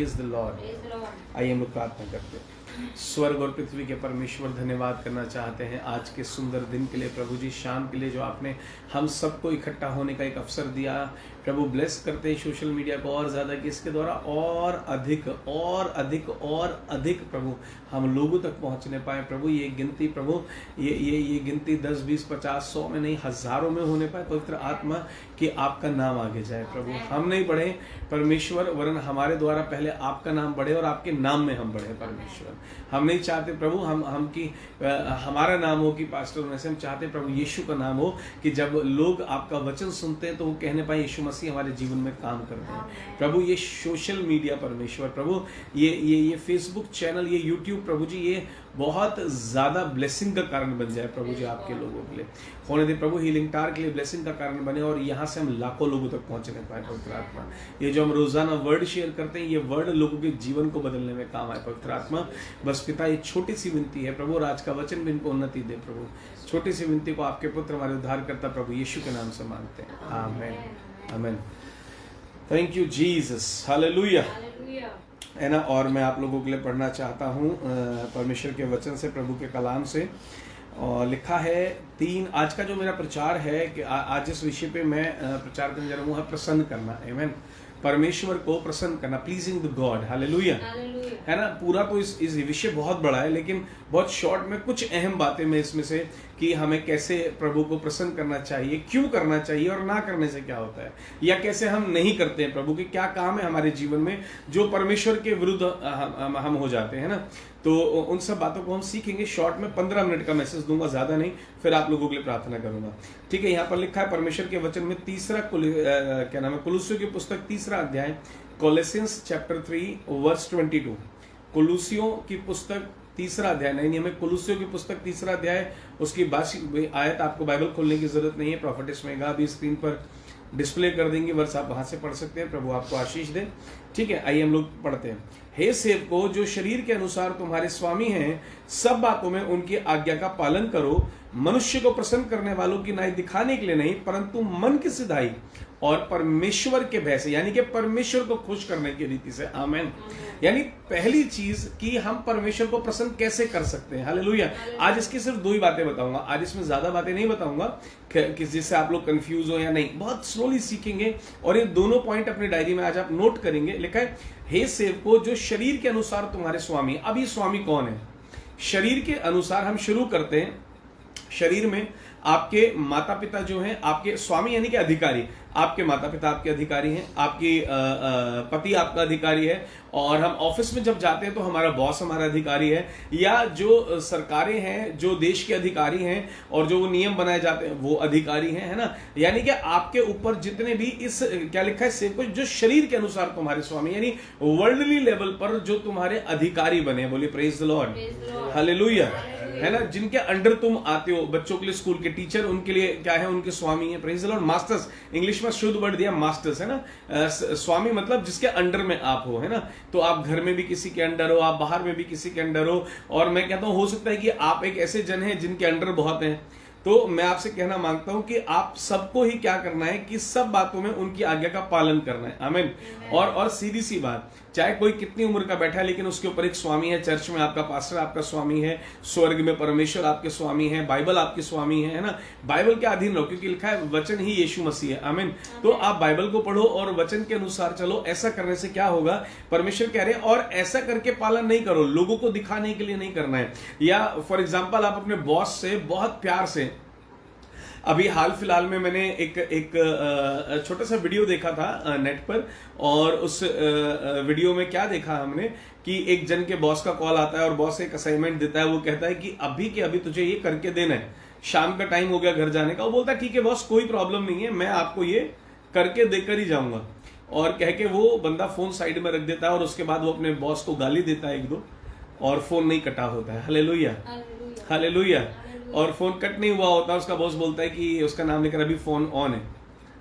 Praise the Lord. आइए हम लोग प्रार्थना करते हैं। स्वर्ग और पृथ्वी के परमेश्वर, धन्यवाद करना चाहते हैं आज के सुंदर दिन के लिए प्रभु जी, शाम के लिए जो आपने हम सबको इकट्ठा होने का एक अवसर दिया। प्रभु ब्लेस करते हैं सोशल मीडिया को और ज़्यादा, कि इसके द्वारा और अधिक और अधिक और अधिक प्रभु हम लोगों तक पहुंचने पाए। प्रभु ये गिनती प्रभु ये गिनती 10, 20, 50, 100 में नहीं, हज़ारों में होने पाए। पवित्र आत्मा कि आपका नाम आगे जाए प्रभु। हम नहीं बढ़े परमेश्वर, वरन हमारे द्वारा पहले आपका नाम बढ़े और आपके नाम में हम बढ़े परमेश्वर। हम नहीं चाहते प्रभु हम कि हमारा नाम हो कि पास्टर होने से, हम चाहते प्रभु यीशु का नाम हो, कि जब लोग आपका वचन सुनते हैं तो वो कहने पाए यीशु मसीह हमारे जीवन में काम करते हैं। प्रभु ये सोशल मीडिया परमेश्वर प्रभु, ये फेसबुक चैनल, ये यूट्यूब प्रभु जी, ये बहुत ज़्यादा ब्लेसिंग का कारण बन जाए प्रभु जी आपके लोगों के लिए। होने दे प्रभु, हीलिंग टार के लिए ब्लेसिंग का कारण बने और यहाँ से हम लाखों लोगों तक पहुँचने पाए पवित्र आत्मा। ये जो हम रोज़ाना वर्ड शेयर करते हैं, ये वर्ड लोगों के जीवन को बदलने में काम आए पवित्र आत्मा। बस पिता, ये छोटी सी विनती है प्रभु, और आज का वचन भी इनको उन्नति दे प्रभु। छोटी सी विनती को आपके पुत्र हमारे उद्धार करता प्रभु यीशु के नाम से मांगते हैं, आमीन आमीन। थैंक यू जीसस, हालेलुया, है ना। और मैं आप लोगों के लिए पढ़ना चाहता हूँ परमेश्वर के वचन से, प्रभु के कलाम से। और लिखा है 3, आज का जो मेरा प्रचार है कि आज इस विषय पे मैं प्रचार करने जा रहा हूँ, है प्रसन्न करना। आमीन। परमेश्वर को प्रसन्न करना, प्लीजिंग द गॉड, हालेलुया, है ना। पूरा तो इस विषय बहुत बड़ा है, लेकिन बहुत शॉर्ट में कुछ अहम बातें मैं इसमें से, कि हमें कैसे प्रभु को प्रसन्न करना चाहिए, क्यों करना चाहिए और ना करने से क्या होता है, या कैसे हम नहीं करते हैं प्रभु के क्या काम है हमारे जीवन में जो परमेश्वर के विरुद्ध हम हो जाते हैं ना। तो उन सब बातों को हम सीखेंगे। शॉर्ट में 15 मिनट का मैसेज दूंगा, ज़्यादा नहीं, फिर आप लोगों के लिए प्रार्थना करूंगा, ठीक है। यहाँ पर लिखा है परमेश्वर के वचन में, क्या नाम है, कुलुस्सियों की पुस्तक 3 अध्याय, कोलोसियंस चैप्टर 3 वर्स 22। कुलुस्सियों की पुस्तक 3 अध्याय, नहीं हमें कुलुस्सियों की पुस्तक 3 अध्याय, उसकी आयत आपको बाइबल खोलने की जरूरत नहीं है। प्रॉफिटेस मेगा अभी स्क्रीन पर डिस्प्ले कर देंगे, वर्ष आप वहां से पढ़ सकते हैं। प्रभु आपको आशीष दे, ठीक है। आइए हम लोग पढ़ते हैं। हे सेवकों, जो शरीर के अनुसार तुम्हारे स्वामी हैं, सब बातों में उनकी आज्ञा का पालन करो, मनुष्य को प्रसन्न करने वालों की नाई दिखाने के लिए नहीं, परंतु मन की सिधाई और परमेश्वर के भय से, यानी कि परमेश्वर को खुश करने की रीति से। आमीन। यानी पहली चीज कि हम परमेश्वर को प्रसन्न कैसे कर सकते हैं, हालेलुया। आज इसकी सिर्फ 2 ही बातें बताऊंगा, आज इसमें ज्यादा बातें नहीं बताऊंगा कि जिससे आप लोग कंफ्यूज हो या नहीं, बहुत स्लोली सीखेंगे। और ये दोनों पॉइंट अपनी डायरी में आज आप नोट करेंगे। लिखा है, हे सेवकों, जो शरीर के अनुसार तुम्हारे स्वामी। अब ये स्वामी कौन है? शरीर के अनुसार हम शुरू करते हैं। शरीर में आपके माता पिता जो हैं आपके स्वामी, यानी कि अधिकारी। आपके माता पिता आपके अधिकारी हैं, आपके पति आपका अधिकारी है, और हम ऑफिस में जब जाते हैं तो हमारा बॉस हमारा अधिकारी है, या जो सरकारें हैं, जो देश के अधिकारी हैं और जो वो नियम बनाए जाते हैं वो अधिकारी हैं, है ना। यानी कि आपके ऊपर जितने भी इस क्या लिखा है, सेवकों जो शरीर के अनुसार तुम्हारे स्वामी, यानी वर्ल्डली लेवल पर जो तुम्हारे अधिकारी बने। बोलिए प्रेज द लॉर्ड, हालेलुया, है ना। जिनके अंडर तुम आते हो, बच्चों के लिए स्कूल के टीचर, उनके लिए क्या है, उनके स्वामी है। Praise the Lord. Masters, English में शुद्ध वर्ड दिया मास्टर्स, है ना। स्वामी मतलब जिसके अंडर में आप हो, है ना। तो आप घर में भी किसी के अंडर हो, आप बाहर में भी किसी के अंडर हो, और मैं कहता हूं हो सकता है कि आप एक ऐसे जन हैं जिनके अंडर बहुत हैं। तो मैं आपसे कहना मांगता हूं कि आप सबको ही क्या करना है, कि सब बातों में उनकी आज्ञा का पालन करना है। आमीन। और सीधी सी बात, चाहे कोई कितनी उम्र का बैठा है, लेकिन उसके ऊपर एक स्वामी है। चर्च में आपका पास्टर आपका स्वामी है, स्वर्ग में परमेश्वर आपके स्वामी है, बाइबल आपके स्वामी है ना। बाइबल के अधीन रहो, क्योंकि लिखा है वचन ही यीशु मसीह है। आमीन। तो आप बाइबल को पढ़ो और वचन के अनुसार चलो। ऐसा करने से क्या होगा, परमेश्वर कह रहे हैं, और ऐसा करके पालन नहीं करो, लोगों को दिखाने के लिए नहीं करना है। या फॉर एग्जाम्पल आप अपने बॉस से बहुत प्यार से, अभी हाल फिलहाल में मैंने एक छोटा सा वीडियो देखा था नेट पर, और उस वीडियो में क्या देखा हमने, कि एक जन के बॉस का कॉल आता है और बॉस एक असाइनमेंट देता है। वो कहता है कि अभी के अभी तुझे ये करके देना है, शाम का टाइम हो गया घर जाने का। वो बोलता है ठीक है बॉस, कोई प्रॉब्लम नहीं है, मैं आपको ये करके देकर ही जाऊंगा। और कह के वो बंदा फोन साइड में रख देता है, और उसके बाद वो अपने बॉस को गाली देता है 1-2, और फोन नहीं कटा होता है। Hallelujah, hallelujah. और फोन कट नहीं हुआ होता, उसका बॉस बोलता है कि उसका नाम लेकर अभी फोन ऑन है।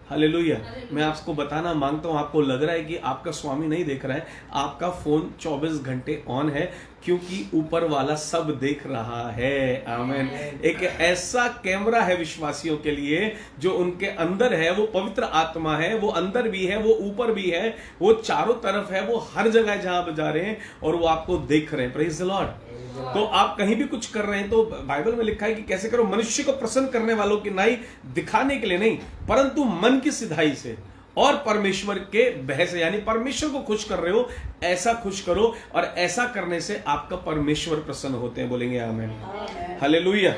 हालेलुया। मैं आपको बताना मांगता हूं, आपको लग रहा है कि आपका स्वामी नहीं देख रहा है, आपका फोन 24 घंटे ऑन है, क्योंकि ऊपर वाला सब देख रहा है। आमीन। एक ऐसा कैमरा है विश्वासियों के लिए जो उनके अंदर है, वो पवित्र आत्मा है, वो अंदर भी है, वो ऊपर भी है, वो चारों तरफ है, वो हर जगह जहां आप जा रहे हैं और वो आपको देख रहे हैं। Praise the Lord. तो आप कहीं भी कुछ कर रहे हैं तो बाइबल में लिखा है कि कैसे करो, मनुष्य को प्रसन्न करने वालों की नाई दिखाने के लिए नहीं, परंतु मन की सिधाई से और परमेश्वर के भय से, यानी परमेश्वर को खुश कर रहे हो ऐसा खुश करो, और ऐसा करने से आपका परमेश्वर प्रसन्न होते हैं। बोलेंगे आमीन। हालेलुया।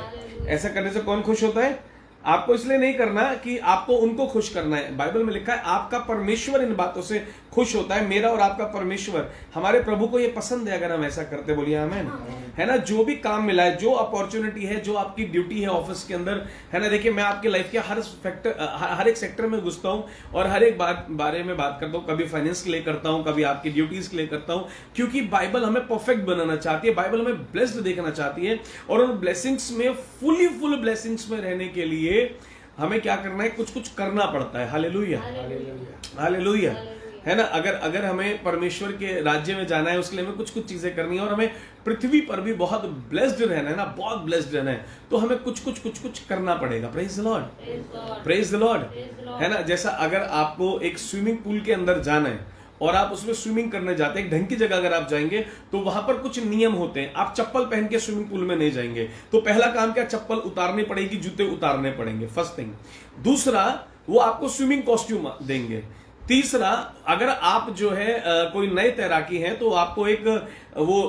ऐसा करने से कौन खुश होता है? आपको इसलिए नहीं करना कि आपको उनको खुश करना है। बाइबल में लिखा है आपका परमेश्वर इन बातों से खुश होता है। मेरा और आपका परमेश्वर, हमारे प्रभु को ये पसंद है अगर हम ऐसा करते। बोलिए आमीन। है ना, जो भी काम मिला है, जो अपॉर्चुनिटी है, जो आपकी ड्यूटी है ऑफिस के अंदर, है ना, देखिए मैं आपके लाइफ के हर एक सेक्टर में घुसता हूं और हर एक बारे में बात करता हूं। कभी फाइनेंस के लिए करता हूं, कभी आपकी ड्यूटीज के लिए करता हूं, क्योंकि बाइबल हमें परफेक्ट बनाना चाहती है, बाइबल हमें ब्लेस्ड देखना चाहती है, और उन ब्लेसिंग्स में फुल ब्लेसिंग्स में रहने के लिए हमें क्या करना है? कुछ कुछ करना पड़ता है। Hallelujah, hallelujah. है ना, अगर हमें परमेश्वर के राज्य में जाना है, उसके लिए हमें कुछ कुछ चीजें करनी है, और हमें पृथ्वी पर भी बहुत ब्लेस्ड रहना है ना, बहुत ब्लेस्ड रहना है, तो हमें कुछ कुछ करना पड़ेगा। Praise the Lord, praise the lord. है ना, जैसा अगर आपको एक स्विमिंग पूल के अंदर जाना है और आप उसमें स्विमिंग करने जाते हैं, एक ढंग की जगह अगर आप जाएंगे तो वहां पर कुछ नियम होते हैं। आप चप्पल पहन के स्विमिंग पूल में नहीं जाएंगे, तो पहला काम क्या? चप्पल उतारनी पड़ेगी, जूते उतारने पड़ेंगे, फर्स्ट थिंग। दूसरा, वो आपको स्विमिंग कॉस्ट्यूम देंगे। तीसरा, अगर आप जो है कोई नए तैराकी हैं तो आपको एक वो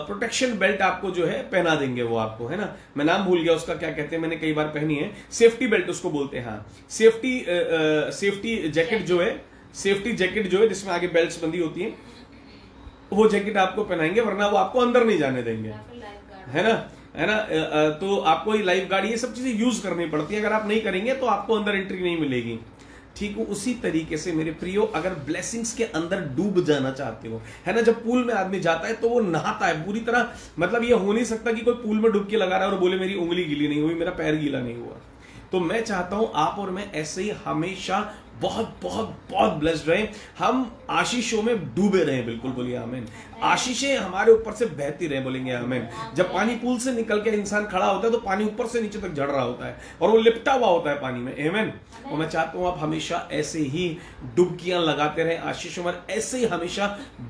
प्रोटेक्शन बेल्ट आपको जो है पहना देंगे, वो आपको, है ना, मैं नाम भूल गया उसका, क्या कहते हैं, मैंने कई बार पहनी है, सेफ्टी बेल्ट उसको बोलते हैं। हाँ, सेफ्टी जैकेट जो है, सेफ्टी जैकेट जो है जिसमें आगे बेल्ट्स बंदी होती हैं, वो जैकेट आपको पहनाएंगे, वरना वो आपको अंदर नहीं जाने देंगे। है ना, है ना, तो आपको लाइफ गार्ड, ये सब चीजें यूज करनी पड़ती है। अगर आप नहीं करेंगे तो आपको अंदर एंट्री नहीं मिलेगी। ठीक हो, उसी तरीके से मेरे प्रियो, अगर ब्लेसिंग्स के अंदर डूब जाना चाहते हो, है ना, जब पूल में आदमी जाता है तो वो नहाता है पूरी तरह, मतलब ये हो नहीं सकता कि कोई पूल में डुबकी लगा रहा है और बोले मेरी उंगली गीली नहीं हुई, मेरा पैर गीला नहीं हुआ। तो मैं चाहता हूं आप और मैं ऐसे ही हमेशा बहुत बहुत बहुत ब्लेस्ड रहे, हम आशीषों में डूबे रहे। बिल्कुल बोलिए आमीन। आशीषें हमारे ऊपर से बहती रहे। बोलेंगे आमीन। जब पानी पूल से निकल के इंसान खड़ा होता है तो पानी ऊपर से नीचे तक झड़ रहा होता है और वो लिपटा हुआ होता है पानी में। आमीन। और मैं चाहता हूं आप हमेशा ऐसे ही डुबकियां लगाते रहें आशीषों में, ऐसे ही हमेशा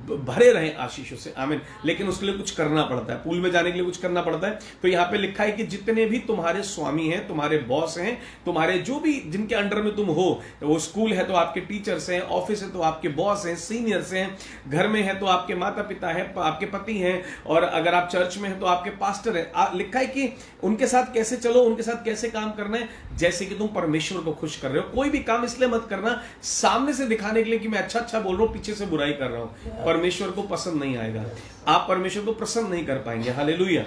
भरे रहें आशीषों से। आमीन। लेकिन उसके लिए कुछ करना पड़ता है, पूल में जाने के लिए कुछ करना पड़ता है। तो यहाँ पे लिखा है कि जितने भी तुम्हारे स्वामी हैं, तुम्हारे बॉस हैं, तुम्हारे जो भी जिनके अंडर में तुम हो, वो स्कूल है तो आपके टीचर्स हैं, ऑफिस है तो आपके बॉस हैं, सीनियर्स हैं, घर में है तो आपके माता पिता है, आपके पति हैं, और अगर आप चर्च में हैं तो आपके पास्टर हैं। लिखा है कि उनके साथ कैसे चलो, उनके साथ कैसे काम करना है, जैसे कि तुम परमेश्वर को खुश कर रहे हो। कोई भी काम इसलिए मत करना सामने से दिखाने के लिए कि मैं अच्छा अच्छा बोल रहा हूं, पीछे से बुराई कर रहा हूं। परमेश्वर को पसंद नहीं आएगा, आप परमेश्वर को प्रसन्न नहीं कर पाएंगे। Hallelujah,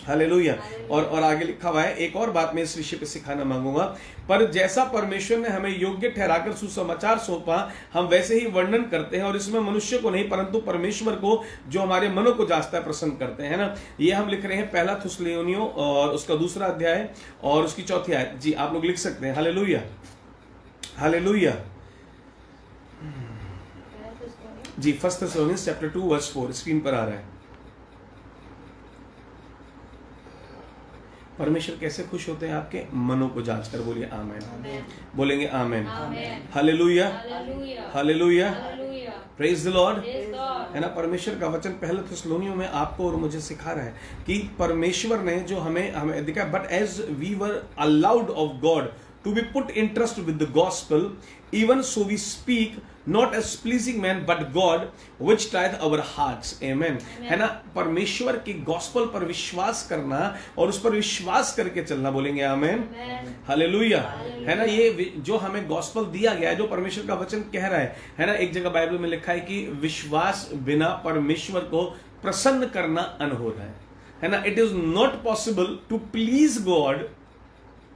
hallelujah. और आगे लिखा हुआ है, एक और बात मैं इस विषय पे सिखाना मांगूंगा, पर जैसा परमेश्वर ने हमें योग्य ठहराकर सुसमाचार सौंपा, हम वैसे ही वर्णन करते हैं, और इसमें मनुष्य को नहीं परंतु परमेश्वर को जो हमारे मनों को जांचता है प्रसन्न करते हैं ना। ये हम लिख रहे हैं पहला थिस्सलुनीयों और उसका 2 अध्याय और उसकी 4 आयत। जी आप लोग लिख सकते हैं। Hallelujah, hallelujah. जी 1 थिस्सलुनीयंस चैप्टर 2 वर्स 4 स्क्रीन पर आ रहा है। परमेश्वर कैसे खुश होते हैं? आपके मनों को जांच कर। बोलिए आमेन। बोलेंगे amen. Hallelujah, hallelujah, praise the lord. है ना, परमेश्वर का वचन पहले थिस्सलुनीयों में आपको और मुझे सिखा रहा है कि परमेश्वर ने जो हमें दिखा, but as we were allowed of God to be put in trust with the gospel, even so we speak not as pleasing man but God which trieth our hearts. Amen. है ना, परमेश्वर की गॉस्पल पर विश्वास करना और उस पर विश्वास करके चलना। बोलेंगे आमेन, हालेलुया। है ना, ये जो हमें गॉस्पल दिया गया है, जो परमेश्वर का वचन कह रहा है ना, एक जगह बाइबल में लिखा है कि विश्वास बिना परमेश्वर को प्रसन्न करना अनहोद है ना। It is not possible to please God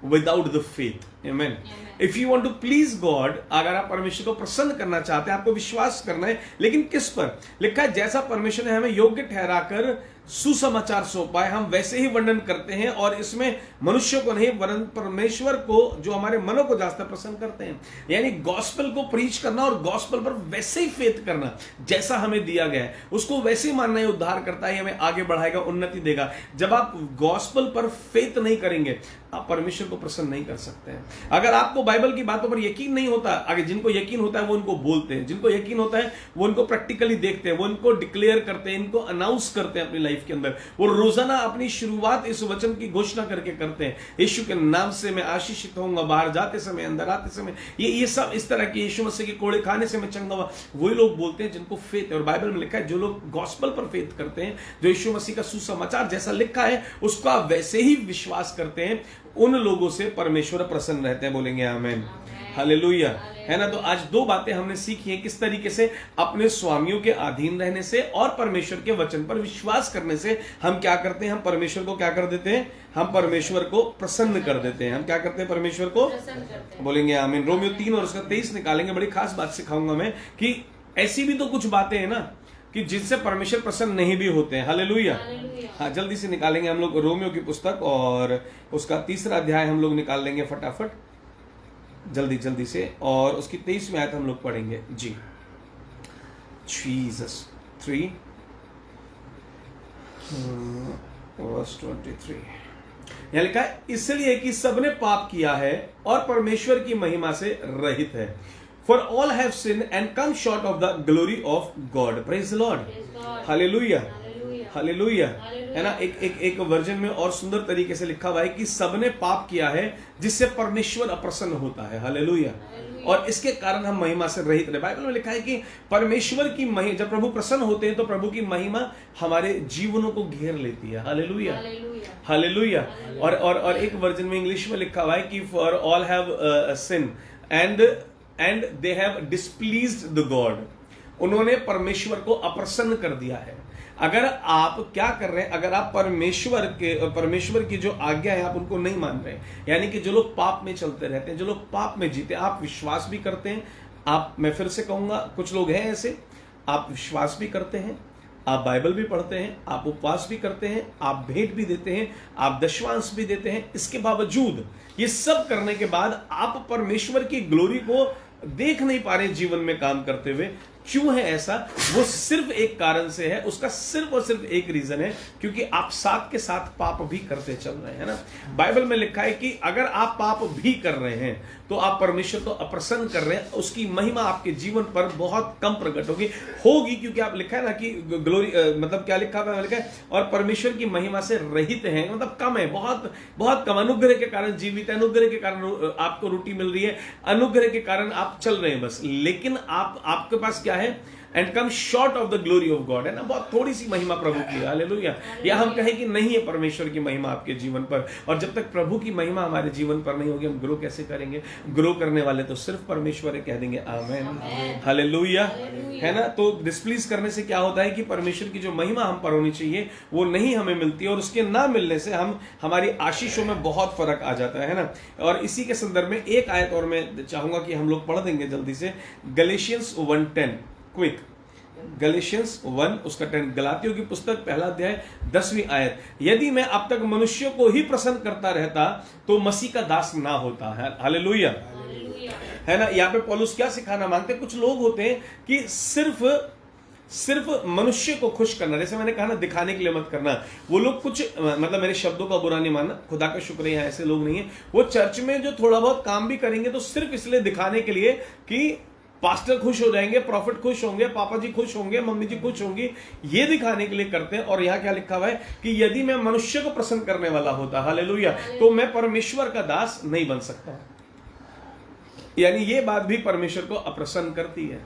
without the faith. Amen. If you want to please God, अगर आप परमेश्वर को प्रसन्न करना चाहते हैं, आपको विश्वास करना है, लेकिन किस पर? लिखा है जैसा परमेश्वर ने हमें योग्य ठहराकर सुसमाचार सौंपा है, हम वैसे ही वर्णन करते हैं। और इसमें मनुष्य को नहीं वरन परमेश्वर को, जो हमारे मनों को ज्यादा पसंद करते हैं, यानी गॉस्पेल को प्रीच करना और गॉस्पेल पर वैसे ही फेथ करना जैसा हमें दिया गया है, उसको वैसे ही मानना, है उद्धार करता है, हमें आगे बढ़ाएगा, उन्नति देगा। जब आप गॉस्पेल पर फेथ नहीं करेंगे, आप परमेश्वर को प्रसन्न नहीं कर सकते हैं। अगर आपको बाइबल की बातों पर यकीन नहीं होता, आगे जिनको यकीन होता है वो उनको बोलते हैं, जिनको यकीन होता है वो उनको प्रैक्टिकली देखते हैं, वो इनको डिक्लेयर करते हैं, इनको अनाउंस करते हैं अपनी लाइफ के अंदर। वो रोजाना अपनी शुरुआत इस वचन की घोषणा करके करते हैं, यीशु के नाम से मैं आशीषित होऊंगा, बाहर जाते समय, अंदर आते समय, ये सब इस तरह के यीशु मसीह के कोड़े खाने से मैं चंगा हुआ, वही लोग बोलते हैं जिनको फेथ है। और बाइबल में लिखा है जो लोग गॉस्पेल पर फेथ करते हैं, जो यीशु मसीह का सुसमाचार जैसा लिखा है उसका वैसे ही विश्वास करते हैं, उन लोगों से परमेश्वर प्रसन्न रहते हैं। बोलेंगे आमीन, हालेलुया, है ना। तो आज दो बातें हमने सीखी हैं, किस तरीके से अपने स्वामियों के अधीन रहने से और परमेश्वर के वचन पर विश्वास करने से हम क्या करते हैं, हम परमेश्वर को क्या कर देते हैं, हम परमेश्वर को प्रसन्न कर देते हैं। हम क्या करते हैं, परमेश्वर को बोलेंगे आमीन। रोमियो 3 और उसका 23 निकालेंगे। बड़ी खास बात सिखाऊंगा मैं कि ऐसी भी तो कुछ बातें हैं ना कि जिनसे परमेश्वर प्रसन्न नहीं भी होते हैं। हालेलुया। हाँ, जल्दी से निकालेंगे हम लोग रोमियो की पुस्तक और उसका 3रा अध्याय हम लोग निकाल लेंगे फटाफट, जल्दी से, और उसकी 23वीं आयत हम लोग पढ़ेंगे जी। जीसस 3 verse 23 यहां लिखा है, इसलिए कि सबने पाप किया है और परमेश्वर की महिमा से रहित है। For all have sinned and come short of the glory of God. Praise the Lord. Hallelujah. Hallelujah. है ना। एक वर्जन में और सुंदर तरीके से लिखा हुआ है कि सबने पाप किया है जिससे परमेश्वर अप्रसन्न होता है। हालेलुया। और इसके कारण हम महिमा से रहित रहे। बाइबल में लिखा है कि परमेश्वर की महिमा, जब प्रभु प्रसन्न होते हैं तो प्रभु की महिमा हमारे जीवनों को घेर लेती है। Hallelujah, hallelujah. और एक वर्जन में इंग्लिश में लिखा हुआ है कि for all have sin and they have displeased the god. उन्होंने परमेश्वर को अप्रसन्न कर दिया है। अगर आप क्या कर रहे हैं, अगर आप परमेश्वर की जो आज्ञा है आप उनको नहीं मान रहे, यानी कि जो लोग पाप में चलते रहते हैं, जो लोग पाप में जीते, आप विश्वास भी करते हैं, आप, मैं फिर से कहूंगा, कुछ लोग हैं ऐसे, आप विश्वास भी करते हैं, आप बाइबल भी पढ़ते हैं, आप उपवास भी करते हैं, आप भेंट भी देते हैं, आप दशवांश भी देते हैं, इसके बावजूद, ये सब करने के बाद आप परमेश्वर की ग्लोरी को देख नहीं पा रहे जीवन में काम करते हुए। क्यों है ऐसा? वो सिर्फ एक कारण से है, उसका सिर्फ और सिर्फ एक रीजन है, क्योंकि आप साथ के साथ पाप भी करते चल रहे हैं ना। बाइबल में लिखा है कि अगर आप पाप भी कर रहे हैं तो आप परमेश्वर को अप्रसन्न कर रहे हैं, उसकी महिमा आपके जीवन पर बहुत कम प्रकट होगी, क्योंकि आप लिखा है ना कि ग्लोरी, मतलब क्या लिखा है, लिखा है और परमेश्वर की महिमा से रहित है, मतलब कम है, बहुत बहुत कम। अनुग्रह के कारण जीवित है, अनुग्रह के कारण आपको रोटी मिल रही है, अनुग्रह के कारण आप चल रहे हैं बस, लेकिन आपके पास क्या है, and come short of the glory of God, है ना। बहुत थोड़ी सी महिमा प्रभु की, हालेलुया। या हम कहें कि नहीं है परमेश्वर की महिमा आपके जीवन पर, और जब तक प्रभु की महिमा हमारे जीवन पर नहीं होगी, हम ग्रो कैसे करेंगे? ग्रो करने वाले तो सिर्फ परमेश्वर है, कह देंगे आमेन, हालेलुया, है ना। तो डिस्प्लीज करने से क्या होता है कि परमेश्वर की जो महिमा हम पर होनी चाहिए वो नहीं हमें मिलती है, और उसके ना मिलने से हमारी आशीषों में बहुत फर्क आ जाता है ना। और इसी के संदर्भ में एक आयत और मैं चाहूंगा कि हम लोग पढ़ देंगे जल्दी से, गलेशियंस 1:10, क्विक, गलेशियंस 1 उसका 10, गलातियों की पुस्तक 1 अध्याय 10वीं आयत, यदि मैं अब तक मनुष्यों को ही प्रसन्न करता रहता तो मसीह का दास ना होता है। हालेलुया, है ना। यहाँ पे पौलुस क्या सिखाना मांगते हैं? कुछ लोग होते हैं कि सिर्फ मनुष्य को खुश करना, जैसे मैंने कहा ना, दिखाने के लिए मत करना। वो लोग कुछ, मतलब मेरे शब्दों का बुरा नहीं मानना, खुदा का शुक्र है यहाँ ऐसे लोग नहीं है। वो चर्च में जो थोड़ा बहुत काम भी करेंगे तो सिर्फ इसलिए दिखाने के लिए कि पास्टर खुश हो जाएंगे, प्रॉफिट खुश होंगे, पापा जी खुश होंगे, मम्मी जी खुश होंगी, ये दिखाने के लिए करते हैं। और यहाँ क्या लिखा हुआ है कि यदि मैं मनुष्य को प्रसन्न करने वाला होता, हालेलुया, तो मैं परमेश्वर का दास नहीं बन सकता। यानी ये बात भी परमेश्वर को अप्रसन्न करती है,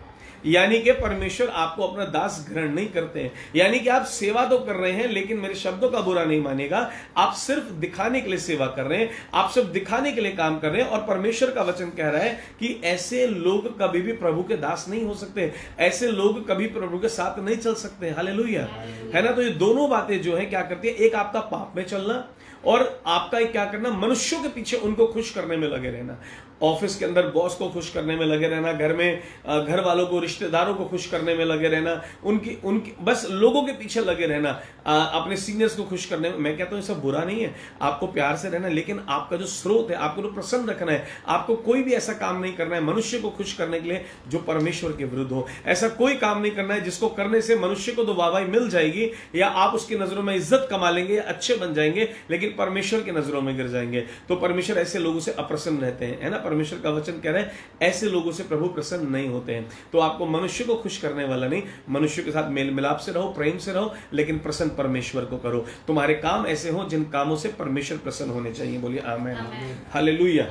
यानी कि परमेश्वर आपको अपना दास ग्रहण नहीं करते हैं। यानी कि आप सेवा तो कर रहे हैं, लेकिन मेरे शब्दों का बुरा नहीं मानेगा, आप सिर्फ दिखाने के लिए सेवा कर रहे हैं, आप सिर्फ दिखाने के लिए काम कर रहे हैं। और परमेश्वर का वचन कह रहा है कि ऐसे लोग कभी भी प्रभु के दास नहीं हो सकते, ऐसे लोग कभी प्रभु के साथ नहीं चल सकते। हालेलुया, है ना। तो ये दोनों बातें जो है क्या करती है, एक आपका पाप में चलना, और आपका क्या करना, मनुष्यों के पीछे उनको खुश करने में लगे रहना। ऑफिस के अंदर बॉस को खुश करने में लगे रहना, घर में घर वालों को, रिश्तेदारों को खुश करने में लगे रहना, उनकी उनकी बस लोगों के पीछे लगे रहना, अपने सीनियर्स को खुश करने में। मैं कहता हूँ ये सब बुरा नहीं है, आपको प्यार से रहना, लेकिन आपका जो स्रोत है, आपको तो प्रसन्न रखना है। आपको कोई भी ऐसा काम नहीं करना है मनुष्य को खुश करने के लिए जो परमेश्वर के विरुद्ध हो। ऐसा कोई काम नहीं करना है जिसको करने से मनुष्य को तो वाहवाही मिल जाएगी, या आप उसकी नजरों में इज्जत कमा लेंगे, या अच्छे बन जाएंगे, लेकिन परमेश्वर की नजरों में गिर जाएंगे। तो परमेश्वर ऐसे लोगों से अप्रसन्न रहते हैं, है ना। परमेश्वर का वचन कह रहे हैं ऐसे लोगों से प्रभु प्रसन्न नहीं होते हैं। तो आपको मनुष्य को खुश करने वाला नहीं, मनुष्य के साथ मेल मिलाप से रहो, प्रेम से रहो, लेकिन प्रसन्न परमेश्वर को करो। तुम्हारे काम ऐसे हो जिन कामों से परमेश्वर प्रसन्न होने चाहिए। बोलिए आमीन, हालेलुया,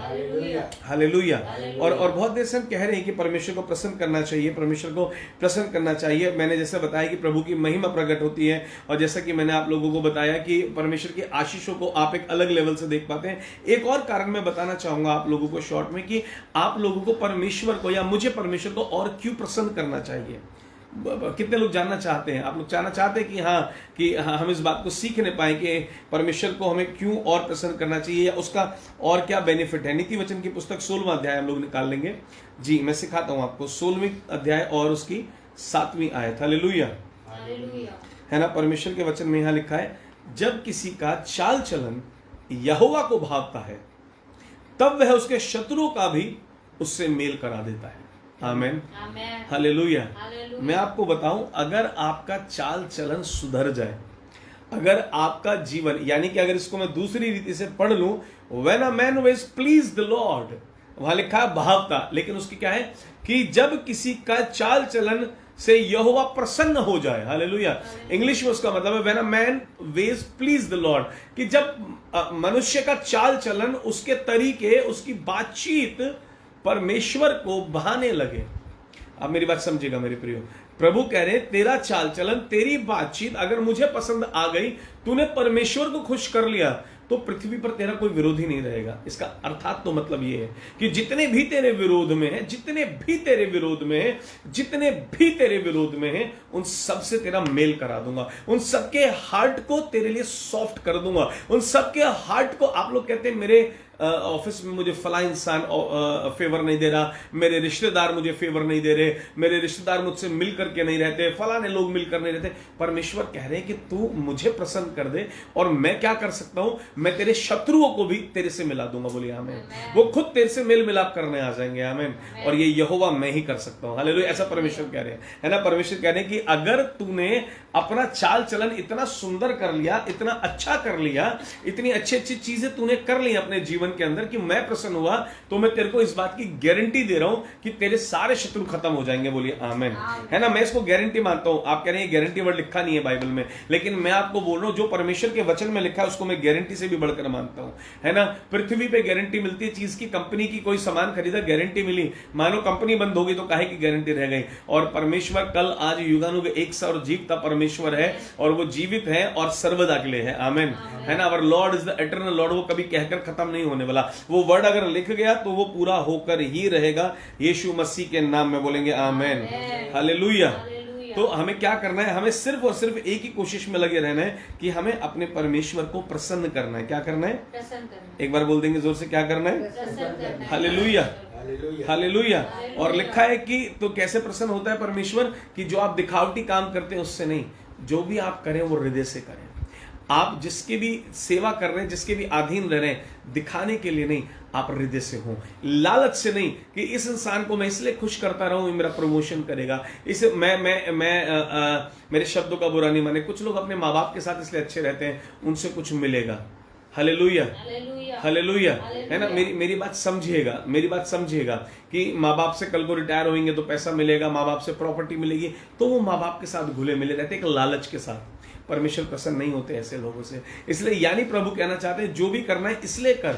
हालेलुया। और बहुत देर से हम कह रहे हैं कि परमेश्वर को प्रसन्न करना चाहिए, परमेश्वर को प्रसन्न करना चाहिए। मैंने जैसे बताया कि प्रभु की महिमा प्रकट होती है, और जैसा कि मैंने आप लोगों को बताया कि परमेश्वर की आशीषों को आप एक अलग लेवल से देख पाते हैं। एक और कारण मैं बताना चाहूंगा आप लोगों को शॉर्ट में, कि आप लोगों को परमेश्वर को या मुझे परमेश्वर को और क्यों प्रसन्न करना चाहिए। कितने लोग जानना चाहते हैं, आप लोग जानना चाहते हैं कि हाँ हम इस बात को सीखने पाए कि परमेश्वर को हमें क्यों और प्रसन्न करना चाहिए, या उसका और क्या बेनिफिट है। नीति वचन की पुस्तक 16वां अध्याय हम लोग निकाल लेंगे। जी मैं सिखाता हूं आपको 16वीं अध्याय और उसकी 7वीं आयत। हालेलुया, है ना। परमेश्वर के वचन में यहां लिखा है, जब किसी का चाल चलन यहोवा को भावता है तब वह उसके शत्रुओं का भी उससे मेल करा देता है। आमेन, हालेलुया। मैं आपको बताऊं, अगर आपका चाल चलन सुधर जाए, अगर आपका जीवन, यानी कि अगर इसको मैं दूसरी रीति से पढ़ लूं, when a man was please the Lord, वहां लिखा है भावता, लेकिन उसकी क्या है कि जब किसी का चाल चलन से यहोवा प्रसन्न हो जाए। हालेलुया। इंग्लिश में उसका मतलब है when a man ways please the Lord, कि जब मनुष्य का चाल चलन, उसके तरीके, उसकी बातचीत परमेश्वर को बहाने लगे। अब मेरी बात समझिएगा मेरे प्रियो, प्रभु कह रहे तेरा चाल चलन, तेरी बातचीत अगर मुझे पसंद आ गई, तूने परमेश्वर को खुश कर लिया, तो पृथ्वी पर तेरा कोई विरोधी नहीं रहेगा। इसका अर्थात तो मतलब यह है कि जितने भी तेरे विरोध में हैं, जितने भी तेरे विरोध में हैं, जितने भी तेरे विरोध में हैं, उन सब से तेरा मेल करा दूंगा, उन सबके हार्ट को तेरे लिए सॉफ्ट कर दूंगा, उन सबके हार्ट को। आप लोग कहते हैं मेरे ऑफिस में मुझे फला इंसान फेवर नहीं दे रहा, मेरे रिश्तेदार मुझे फेवर नहीं दे रहे, मेरे रिश्तेदार मुझसे मिल करके नहीं रहते, फलाने लोग मिलकर नहीं रहते। परमेश्वर कह रहे हैं कि तू मुझे प्रसन्न कर दे, और मैं क्या कर सकता हूं, मैं तेरे शत्रुओं को भी तेरे से मिला दूंगा। बोलिए आमीन। वो खुद तेरे से मेल मिलाप करने आ जाएंगे। आमीन। और ये यहोवा मैं ही कर सकता हूं। हालेलुया। ऐसा परमेश्वर कह रहे हैं, है ना। परमेश्वर कह रहे हैं कि अगर तूने अपना चाल चलन इतना सुंदर कर लिया, इतना अच्छा कर लिया, इतनी अच्छी अच्छी चीजें तूने कर ली अपने जीवन के अंदर कि मैं प्रसन्न हुआ, तो मैं तेरे को इस बात की गारंटी दे रहा हूं कि तेरे सारे शत्रु खत्म हो जाएंगे। बोलिए आमीन, है ना। मैं इसको गारंटी मानता हूं। आप कह रहे हैं गारंटी वर्ड लिखा नहीं है बाइबल में, लेकिन मैं आपको बोल रहा हूं जो परमेश्वर के वचन में लिखा है उसको मैं गारंटी से भी बढ़कर मानता हूं, है ना। पृथ्वी पे गारंटी मिलती है चीज की, कंपनी की कोई सामान खरीदा गारंटी मिली, मानो कंपनी बंद होगी तो काहे की गारंटी रह गई। और परमेश्वर कल आज युगानुग एक सा और जीवता परमेश्वर है, और वो जीवित है और सर्वदा के लिए है। आमीन, है ना। Our Lord is the eternal Lord, वो कभी कहकर खत्म नहीं होने वाला। वो वर्ड अगर लिख गया तो वो पूरा होकर ही रहेगा। यीशु मसीह के नाम में बोलेंगे आमीन, हालेलुया। तो हमें क्या करना है, हमें सिर्फ और सिर्फ एक ही कोशिश में लगे रहना है कि हमें अपने परमेश्वर को प्रसन्न करना है। क्या करना है, प्रसन्न करना। एक बार बोल देंगे जोर से, क्या करना है, हालेलुया, हालेलुया। और लिखा है कि तो कैसे प्रसन्न होता है परमेश्वर, कि जो आप दिखावटी काम करते हैं उससे नहीं, जो भी आप करें वो हृदय से करें। आप जिसकी भी सेवा कर रहे हैं, जिसके भी अधीन रह रहे हैं, दिखाने के लिए नहीं, आप हृदय से हो, लालच से नहीं कि इस इंसान को मैं इसलिए खुश करता रहूं, मेरा प्रमोशन करेगा, इसे मेरे शब्दों का बुरा नहीं माने। कुछ लोग अपने माँ बाप के साथ इसलिए अच्छे रहते हैं, उनसे कुछ मिलेगा। हालेलुया, हालेलुया, है ना। मेरी बात समझिएगा, मेरी बात समझिएगा कि माँ बाप से कल को रिटायर होंगे तो पैसा मिलेगा, माँ बाप से प्रॉपर्टी मिलेगी, तो वो माँ बाप के साथ घुले मिले रहते एक लालच के साथ। परमेश्वर प्रसन्न नहीं होते ऐसे लोगों से। इसलिए यानी प्रभु कहना चाहते हैं जो भी करना है इसलिए कर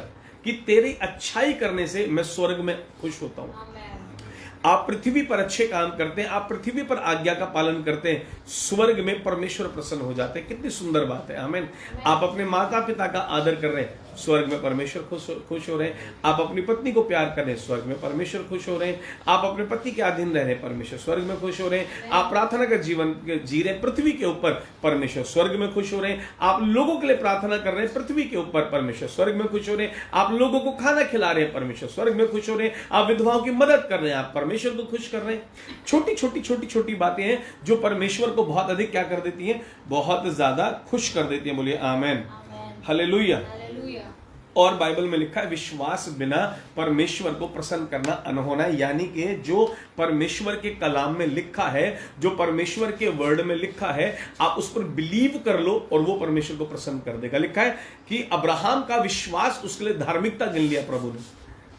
कि तेरी अच्छाई करने से मैं स्वर्ग में खुश होता हूं। आप पृथ्वी पर अच्छे काम करते हैं, आप पृथ्वी पर आज्ञा का पालन करते हैं, स्वर्ग में परमेश्वर प्रसन्न हो जाते हैं। कितनी सुंदर बात है। आमीन। आप अपने माता पिता का आदर कर रहे हैं, स्वर्ग में परमेश्वर खुश हो रहे हैं। आप अपनी पत्नी को प्यार कर रहे हैं, स्वर्ग में परमेश्वर खुश हो रहे हैं। आप अपने पति के अधीन रह रहे हैं, परमेश्वर स्वर्ग में खुश हो रहे हैं। आप प्रार्थना का जीवन जी रहे हैं पृथ्वी के ऊपर, परमेश्वर स्वर्ग में खुश हो रहे हैं। आप लोगों के लिए प्रार्थना कर रहे हैं पृथ्वी के ऊपर, परमेश्वर स्वर्ग में खुश हो रहे हैं। आप लोगों को खाना खिला रहे हैं, परमेश्वर स्वर्ग में खुश हो रहे हैं। आप विधवाओं की मदद कर रहे हैं, आप परमेश्वर को खुश कर रहे हैं। छोटी छोटी बातें हैं जो परमेश्वर को बहुत अधिक क्या कर देती हैं, बहुत ज्यादा खुश कर देती हैं। बोलिए आमेन, हालेलुया। और बाइबल में लिखा है विश्वास बिना परमेश्वर को प्रसन्न करना अनहोना है। यानी कि जो परमेश्वर के कलाम में लिखा है, जो परमेश्वर के वर्ड में लिखा है, आप उस पर बिलीव कर लो और वो परमेश्वर को प्रसन्न कर देगा। लिखा है कि अब्राहम का विश्वास उसके लिए धार्मिकता गिन लिया प्रभु ने,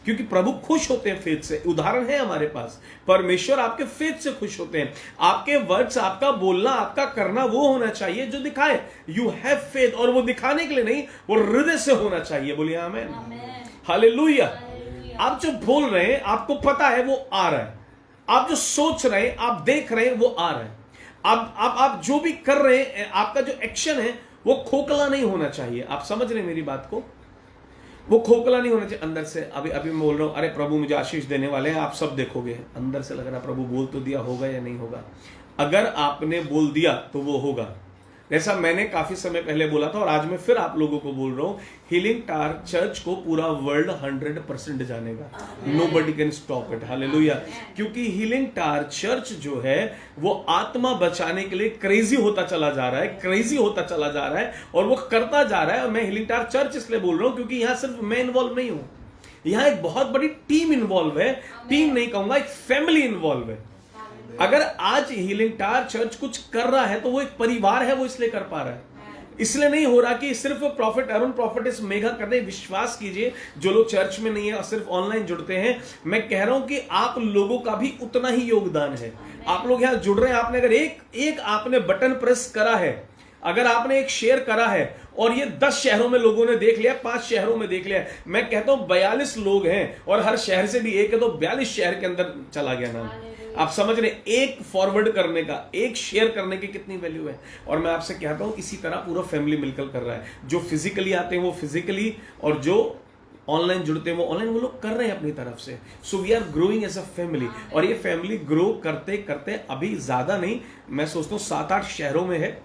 क्योंकि प्रभु खुश होते हैं फेथ से। उदाहरण है हमारे पास, परमेश्वर आपके फेथ से खुश होते हैं। आपके वर्ड्स, आपका बोलना, आपका करना वो होना चाहिए जो दिखाए। यू हैव फेथ, और वो दिखाने के लिए नहीं, वो हृदय से होना चाहिए। बोलिए आमेन, हालेलुया। आप जो बोल रहे हैं आपको पता है वो आ रहा है। आप जो सोच रहे हैं, आप देख रहे हैं, वो आ रहा है। आप जो भी कर रहे हैं, आपका जो एक्शन है वो खोखला नहीं होना चाहिए। आप समझ रहे हैं मेरी बात को? वो खोखला नहीं होना चाहिए अंदर से। अभी मैं बोल रहा हूं, अरे प्रभु मुझे आशीष देने वाले हैं, आप सब देखोगे। अंदर से लग रहा प्रभु बोल तो दिया, होगा या नहीं होगा? अगर आपने बोल दिया तो वो होगा। जैसा मैंने काफी समय पहले बोला था और आज मैं फिर आप लोगों को बोल रहा हूं, हीलिंग टावर चर्च को पूरा वर्ल्ड 100% जानेगा। Nobody can stop it, hallelujah. क्योंकि हीलिंग टावर चर्च जो है वो आत्मा बचाने के लिए क्रेजी होता चला जा रहा है, क्रेजी होता चला जा रहा है, और वो करता जा रहा है। और मैं हीलिंग टावर चर्च इसलिए बोल रहा हूं क्योंकि यहां सिर्फ मैं इन्वॉल्व नहीं हूं, यहां एक बहुत बड़ी टीम इन्वॉल्व है। टीम नहीं कहूंगा, एक फैमिली इन्वॉल्व है। अगर आज हीलिंग टावर चर्च कुछ कर रहा है तो वो एक परिवार है, वो इसलिए कर पा रहा है। इसलिए नहीं हो रहा कि सिर्फ प्रॉफिट अरुण, प्रॉफिटिस मेघा कर रहे। विश्वास कीजिए, जो लोग चर्च में नहीं है और सिर्फ ऑनलाइन जुड़ते हैं, मैं कह रहा हूं कि आप लोगों का भी उतना ही योगदान है। आप लोग यहां जुड़ रहे हैं, आपने अगर एक आपने बटन प्रेस करा है, अगर आपने एक शेयर करा है और ये 10 शहरों में लोगों ने देख लिया, 5 शहरों में देख लिया, मैं कहता हूं 42 लोग हैं और हर शहर से भी एक है, तो 42 शहर के अंदर चला गया नाम। आप समझ रहे, एक फॉरवर्ड करने का, एक शेयर करने की कितनी वैल्यू है। और मैं आपसे कहता हूं इसी तरह पूरा फैमिली मिलकर कर रहा है। जो फिजिकली आते हैं वो फिजिकली, और जो ऑनलाइन जुड़ते हैं वो ऑनलाइन, वो लोग कर रहे हैं अपनी तरफ से। So we are growing as a family. और ये फैमिली ग्रो करते करते अभी ज्यादा नहीं, मैं सोचता हूँ 7-8 शहरों में है,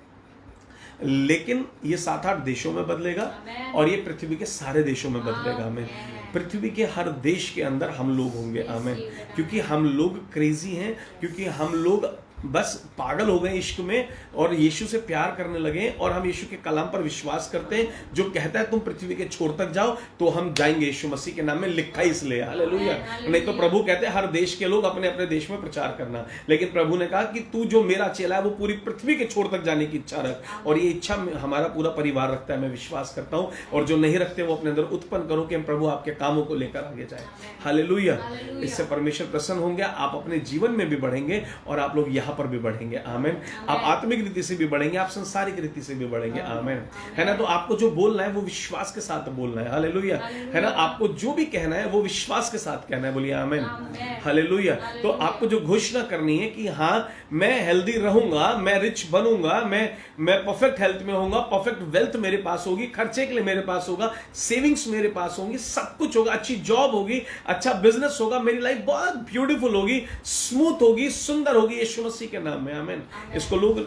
लेकिन ये 7-8 देशों में बदलेगा और ये पृथ्वी के सारे देशों में बदलेगा। हमें पृथ्वी के हर देश के अंदर हम लोग होंगे, आमेन। क्योंकि हम लोग क्रेजी हैं, क्योंकि हम लोग बस पागल हो गए इश्क में और यीशु से प्यार करने लगे। और हम यीशु के कलाम पर विश्वास करते हैं जो कहता है तुम पृथ्वी के छोर तक जाओ, तो हम जाएंगे यीशु मसीह के नाम में, लिखा इसलिए, हालेलुया। नहीं तो प्रभु कहते हैं हर देश के लोग अपने अपने देश में प्रचार करना, लेकिन प्रभु ने कहा कि तू जो मेरा चेला है वो पूरी पृथ्वी के छोर तक जाने की इच्छा रख। और ये इच्छा हमारा पूरा परिवार रखता है, मैं विश्वास करता हूँ। और जो नहीं रखते वो अपने अंदर उत्पन्न करो कि हम प्रभु आपके कामों को लेकर आगे जाए, हालेलुया। इससे परमेश्वर प्रसन्न होंगे, आप अपने जीवन में भी बढ़ेंगे और आप लोग यहाँ पर भी बढ़ेंगे, आमेन। आप आत्मिक रीति से भी बढ़ेंगे, आप सांसारिक रीति से भी बढ़ेंगे, आमेन, है ना। तो आपको जो बोलना है वो विश्वास के साथ बोलना है, हालेलुया, है ना। आपको जो भी कहना है वो विश्वास के साथ कहना है, बोलिए आमेन, हालेलुया। तो आपको जो घोषणा करनी है कि हाँ मैं हेल्दी रहूंगा, मैं रिच बनूंगा, मैं परफेक्ट हेल्थ में होऊंगा, परफेक्ट वेल्थ मेरे पास होगी, खर्चे के लिए मेरे पास होगा, सेविंग्स मेरे पास होंगी, सब कुछ होगा, अच्छी जॉब होगी, अच्छा बिजनेस होगा, मेरी लाइफ बहुत ब्यूटीफुल होगी, स्मूथ होगी, सुंदर होगी, यीशु मसीह के नाम में, आमेन। इसको लोग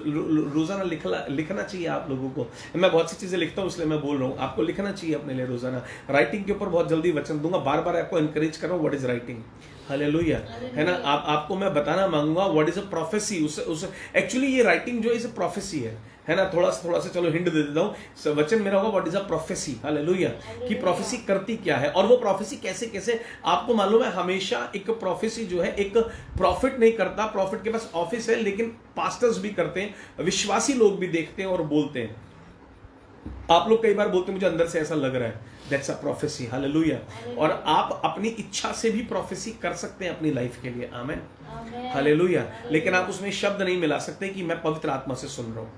रोजाना लिखना चाहिए आप लोगों को। मैं बहुत सी चीजें लिखता हूं इसलिए मैं बोल रहा हूं, आपको लिखना चाहिए अपने लिए रोजाना। राइटिंग के ऊपर बहुत जल्दी वचन दूंगा, बार बार आपको एनकरेज कर रहा हूं, व्हाट इज राइटिंग, हालेलुया, है ना। आपको मैं बताना मांगूंगा व्हाट इज अ प्रोफेसी। उस एक्चुअली ये राइटिंग जो है इसे प्रोफेसी है ना। थोड़ा सा चलो हिंट दे देता हूं, वचन मेरा होगा what is a prophecy, hallelujah, कि प्रोफेसी करती क्या है और वो प्रोफेसी कैसे कैसे। आपको मालूम है हमेशा एक प्रोफेसी जो है, एक प्रॉफिट नहीं करता, प्रॉफिट के पास ऑफिस है, लेकिन पास्टर्स भी करते हैं, विश्वासी लोग भी देखते हैं और बोलते हैं। आप लोग कई बार बोलते हैं मुझे अंदर से ऐसा लग रहा है, दैट्स अ प्रोफेसी, हालेलुया। और आप अपनी इच्छा से भी प्रोफेसी कर सकते हैं अपनी लाइफ के लिए, आमेन, हालेलुया। लेकिन आप उसमें शब्द नहीं मिला सकते कि मैं पवित्र आत्मा से सुन रहा हूं,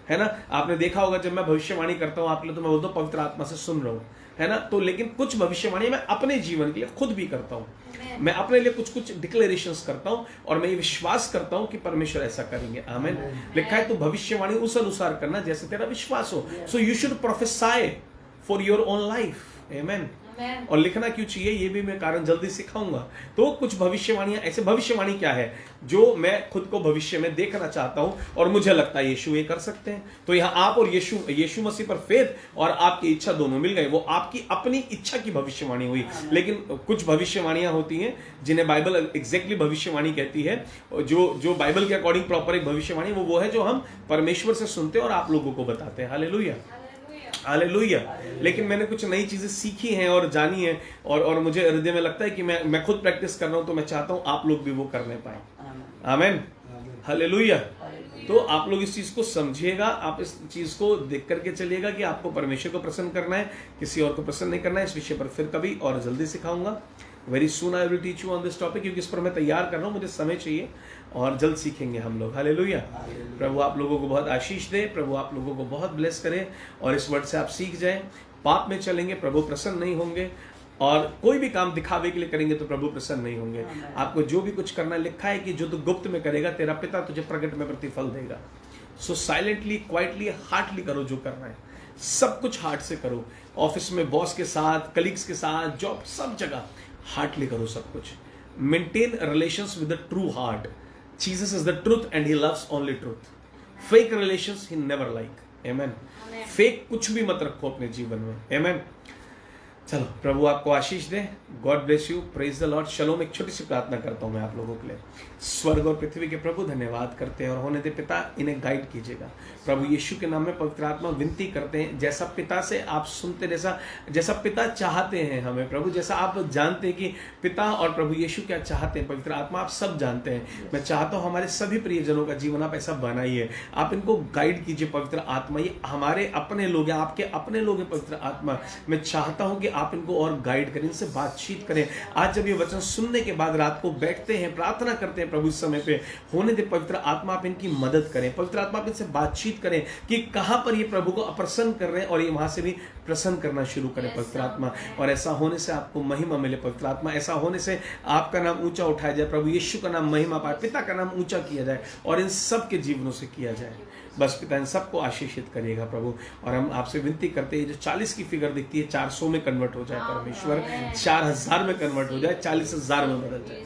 है ना। आपने देखा होगा जब मैं भविष्यवाणी करता हूं आपके लिए तो मैं बोलता हूं पवित्र आत्मा से सुन रहा हूं, है ना। तो लेकिन कुछ भविष्यवाणी मैं अपने जीवन के लिए खुद भी करता हूं, मैं अपने लिए कुछ डिक्लेरेशंस करता हूं और मैं ये विश्वास करता हूं कि परमेश्वर ऐसा करेंगे, आमेन। लिखा है तो भविष्यवाणी उस अनुसार करना जैसे तेरा विश्वास हो। So you should prophesy for your own life, amen. और लिखना क्यों चाहिए ये भी मैं कारण जल्दी सिखाऊंगा। तो कुछ भविष्यवाणियां, ऐसे भविष्यवाणी क्या है जो मैं खुद को भविष्य में देखना चाहता हूं और मुझे लगता है यीशु ये कर सकते हैं। तो यहां आप और यीशु मसीह पर फेथ और आपकी इच्छा दोनों मिल गए। वो आपकी अपनी इच्छा की भविष्यवाणी हुई। लेकिन कुछ भविष्यवाणियां होती हैं जिन्हें बाइबल एग्जैक्टली भविष्यवाणी कहती है, जो बाइबल के अकॉर्डिंग प्रॉपर एक भविष्यवाणी वो है जो हम परमेश्वर से सुनते हैं और आप लोगों को बताते हैं। Hallelujah, hallelujah. लेकिन मैंने कुछ नई चीजें सीखी हैं और जानी है और मुझे हृदय में लगता है कि मैं खुद प्रैक्टिस कर रहा हूं, तो मैं चाहता हूं आप लोग भी वो करने पाए। आमीन, हालेलुया। तो आप लोग इस चीज को समझिएगा, आप इस चीज को देख करके चलिएगा कि आपको परमेश्वर को प्रसन्न करना है, किसी और को प्रसन्न नहीं करना है। इस विषय पर फिर कभी और जल्दी सिखाऊंगा। Very soon I will teach you on this topic, क्योंकि इस पर मैं तैयार कर रहा हूं, मुझे समय चाहिए और जल्द सीखेंगे हम लोग। हालेलुया। प्रभु आप लोगों को बहुत आशीष दे, प्रभु आप लोगों को बहुत ब्लेस करे और इस वर्ड से आप सीख जाएं। पाप में चलेंगे प्रभु प्रसन्न नहीं होंगे, और कोई भी काम दिखावे के लिए करेंगे तो प्रभु प्रसन्न नहीं होंगे। आपको जो भी कुछ करना लिखा है कि जो तू गुप्त में करेगा तेरा पिता तुझे प्रकट में प्रतिफल देगा। सो साइलेंटली, क्वाइटली, हार्टली करो जो करना है, सब कुछ हार्ट से करो। ऑफिस में बॉस के साथ, कलीग्स के साथ, जॉब, सब जगह हार्टली करो सब कुछ। Maintain relations with the true heart. Jesus is the truth and he loves only truth. Fake relations he never like. Amen. Fake कुछ भी मत रखो अपने जीवन में। आमेन। चलो, प्रभु आपको आशीष दे। God bless you, praise the lord. शलोम। एक छोटी सी प्रार्थना करता हूं मैं आप लोगों के लिए। स्वर्ग और पृथ्वी के प्रभु धन्यवाद करते हैं और होने दे पिता, इन्हें गाइड कीजिएगा प्रभु यीशु के नाम में। पवित्र आत्मा विनती करते हैं, जैसा पिता से आप सुनते, जैसा पिता चाहते हैं हमें प्रभु, जैसा आप जानते हैं कि पिता और प्रभु यीशु क्या चाहते हैं। पवित्र आत्मा आप सब जानते हैं। मैं चाहता हूं हमारे सभी प्रियजनों का जीवन आप ऐसा बनाइए, आप इनको गाइड कीजिए पवित्र आत्मा। ये हमारे अपने लोग हैं, आपके अपने लोग हैं पवित्र आत्मा। मैं चाहता हूं कि आप इनको और गाइड करें, इनसे बातचीत करें। आज जब ये वचन सुनने के बाद रात को बैठते हैं, प्रार्थना करते हैं प्रभु, इस समय पे होने दे पवित्र आत्मा आप इनकी मदद करें। पवित्र आत्मा आप इनसे बातचीत करें कि कहां पर ये प्रभु को अप्रसन्न कर रहे हैं और ये वहां से भी प्रसन्न करना शुरू करें पवित्र आत्मा। और ऐसा होने से आपको महिमा मिले पवित्र आत्मा। ऐसा होने से आपका नाम ऊंचा उठाया जाए प्रभु, यीशु का नाम महिमा पाए, पिता का नाम ऊंचा किया जाए और इन सब के जीवनों से किया जाए। बस पिता इन सबको आशीषित करिएगा प्रभु। और हम आपसे विनती करते हैं, जो 40 की फिगर दिखती है 400 में कन्वर्ट हो जाए परमेश्वर, 4000 में कन्वर्ट हो जाए, 40,000 में बदल जाए।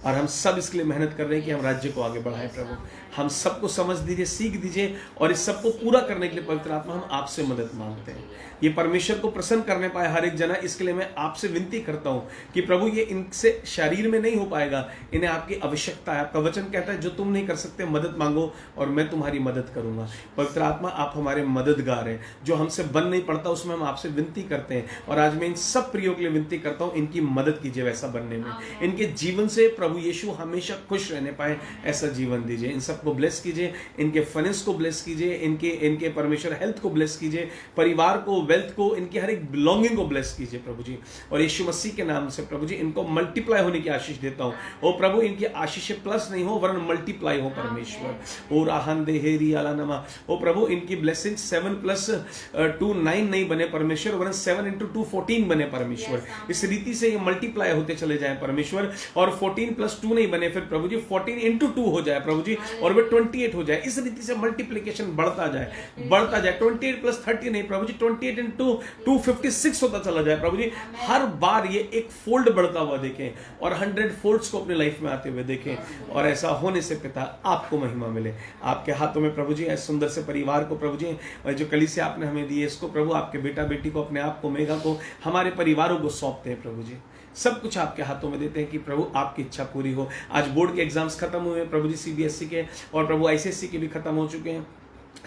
और हम सब इसके लिए मेहनत कर रहे हैं कि हम राज्य को आगे बढ़ाएं प्रभु। हम सबको समझ दीजिए, सीख दीजिए, और इस सबको पूरा करने के लिए पवित्र आत्मा हम आपसे मदद मांगते हैं। ये परमेश्वर को प्रसन्न करने पाए हर एक जना, इसके लिए मैं आपसे विनती करता हूं कि प्रभु ये इनसे शरीर में नहीं हो पाएगा, इन्हें आपकी आवश्यकता है। आपका वचन कहता है जो तुम नहीं कर सकते मदद मांगो और मैं तुम्हारी मदद करूंगा। पवित्र आत्मा आप हमारे मददगार हैं, जो हमसे बन नहीं पड़ता उसमें हम आपसे विनती करते हैं। और आज मैं इन सब प्रियों के लिए विनती करता हूं, इनकी मदद कीजिए वैसा बनने में। इनके जीवन से प्रभु यीशु हमेशा खुश रहने पाए ऐसा जीवन दीजिए। इन सबको ब्लेस कीजिए, इनके फाइनेंस को ब्लेस कीजिए, इनके परमेश्वर हेल्थ को ब्लेस कीजिए, परिवार को, वेल्थ को, इनकी हर एक बिलोंगिंग को ब्लेस कीजिए प्रभु जी। और यीशु मसीह के नाम से प्रभु जी इनको मल्टीप्लाई होने की आशीष देता हूं। ओ प्रभु, इनकी आशीष प्लस नहीं हो वरन मल्टीप्लाई हो परमेश्वर। ओ राहन देहेरी अलानमा। ओ प्रभु, इनकी ब्लेसिंग 7+2 9 नहीं बने परमेश्वर, वरन 7 × 2 14 बने परमेश्वर। इस रीति से ये मल्टीप्लाई होते चले जाए परमेश्वर। और 14+2 नहीं बने फिर प्रभु जी, 14 × 2 हो जाए प्रभु जी, और वे 28 हो जाए। इस रीति से मल्टीप्लिकेशन बढ़ता जाए, बढ़ता जाए। 28+30 नहीं प्रभु जी, 28 × 2 56 होता चला जाए प्रभु जी। हर बार ये एक फोल्ड बढ़ता हुआ देखें और 100 फोल्ड्स को अपने लाइफ में आते हुए देखें। और ऐसा होने से पिता आपको महिमा मिले। आपके हाथों में प्रभु जी इस सुंदर से परिवार को प्रभु जी, जो कलीसिया आपने हमें दी है, इसको प्रभु, आपके बेटा बेटी को, अपने आप को, मेघा को, हमारे परिवारों को सौंपते हैं प्रभु जी। सब कुछ आपके हाथों में देते हैं कि प्रभु आपकी इच्छा पूरी हो। आज बोर्ड के एग्जाम्स खत्म हुए प्रभु जी, CBSE के, और प्रभु ICSE के भी खत्म हो चुके हैं।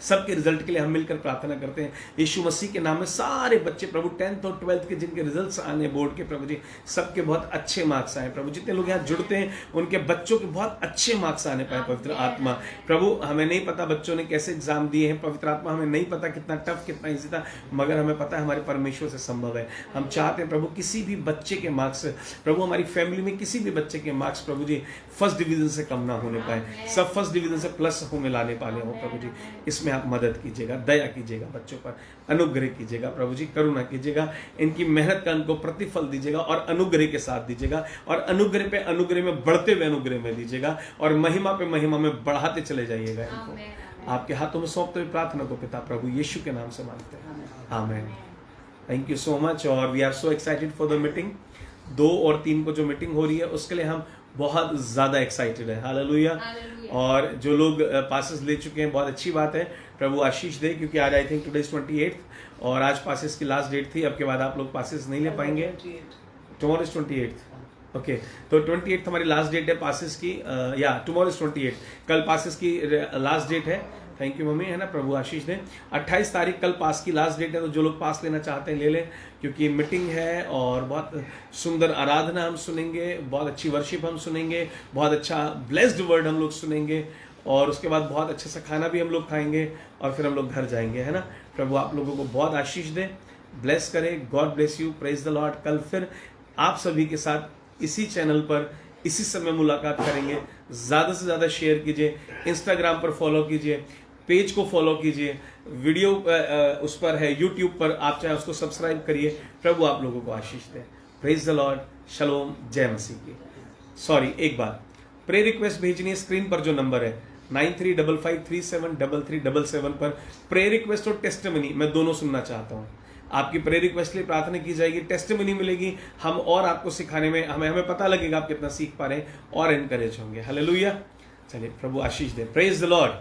सबके रिजल्ट के लिए हम मिलकर प्रार्थना करते हैं यीशु मसीह के नाम में। सारे बच्चे प्रभु 10th और 12th के जिनके रिजल्ट्स आने बोर्ड के प्रभु जी, सबके बहुत अच्छे मार्क्स आए प्रभु। जितने लोग यहाँ जुड़ते हैं उनके बच्चों के बहुत अच्छे मार्क्स आने पाए पवित्र आत्मा। प्रभु, हमें नहीं पता बच्चों ने कैसे एग्जाम दिए हैं पवित्र आत्मा, हमें नहीं पता कितना टफ कितना ईजी था, मगर हमें पता है हमारे परमेश्वर से संभव है। हम चाहते हैं प्रभु किसी भी बच्चे के मार्क्स, प्रभु हमारी फैमिली में किसी भी बच्चे के मार्क्स प्रभु जी फर्स्ट डिवीजन से कम ना होने पाए, सब फर्स्ट डिवीजन से प्लस हो में लाने पाले हो प्रभु जी। इसमें आप मदद कीजिएगा, दया कीजिएगा, बच्चों पर अनुग्रह कीजिएगा प्रभु जी, करुणा कीजिएगा, इनकी मेहनत का उनको प्रतिफल दीजिएगा और अनुग्रह के साथ दीजिएगा। और अनुग्रह पे अनुग्रह में बढ़ते हुए अनुग्रह में दीजिएगा और महिमा पे महिमा में बढ़ाते चले जाइएगा इनको। आपके हाथों में सौंपते हुए प्रार्थना को पिता प्रभु यीशु के नाम से मांगते हैं, amen. Thank you so much. और we are so excited for the meeting. 2 और 3 को जो मीटिंग हो रही है उसके लिए हम बहुत ज़्यादा एक्साइटेड है। हालेलुया। और जो लोग पासेस ले चुके हैं बहुत अच्छी बात है, प्रभु आशीष दे, क्योंकि आज आई थिंक टुडे 28 और आज पासेस की लास्ट डेट थी। अब के बाद आप लोग पासेस नहीं ले पाएंगे। टुमारो इज 28 ओके, तो 28 हमारी लास्ट डेट है पासेस की, या टुमारो इज 28, कल पासेस की लास्ट डेट है। थैंक यू मम्मी, है ना, प्रभु आशीष दें। 28 तारीख कल पास की लास्ट डेट है, तो जो लोग पास लेना चाहते हैं ले लें, क्योंकि मीटिंग है और बहुत सुंदर आराधना हम सुनेंगे, बहुत अच्छी वर्शिप हम सुनेंगे, बहुत अच्छा ब्लेस्ड वर्ड हम लोग सुनेंगे, और उसके बाद बहुत अच्छा सा खाना भी हम लोग खाएंगे और फिर हम लोग घर जाएंगे, है ना। प्रभु आप लोगों को बहुत आशीष दें, ब्लेस करे, God bless you, praise the Lord. कल फिर आप सभी के साथ इसी चैनल पर इसी समय मुलाकात करेंगे। ज़्यादा से ज़्यादा शेयर कीजिए, इंस्टाग्राम पर फॉलो कीजिए, पेज को फॉलो कीजिए, वीडियो उस पर है यूट्यूब पर, आप चाहे उसको सब्सक्राइब करिए। प्रभु आप लोगों को आशीष दें। प्रेज द लॉर्ड, शलोम, जय मसीह की। सॉरी, एक बात, प्रे रिक्वेस्ट भेजनी है, स्क्रीन पर जो नंबर है 9355373377 पर प्रे रिक्वेस्ट और टेस्टिमनी मैं दोनों सुनना चाहता हूँ। आपकी प्रे रिक्वेस्ट के लिए प्रार्थना की जाएगी, टेस्टिमनी मिलेगी, हम और आपको सिखाने में हमें पता लगेगा आप कितना सीख पा रहे हैं और एनकरेज होंगे। हालेलुया। चलिए, प्रभु आशीष दे। Praise the Lord.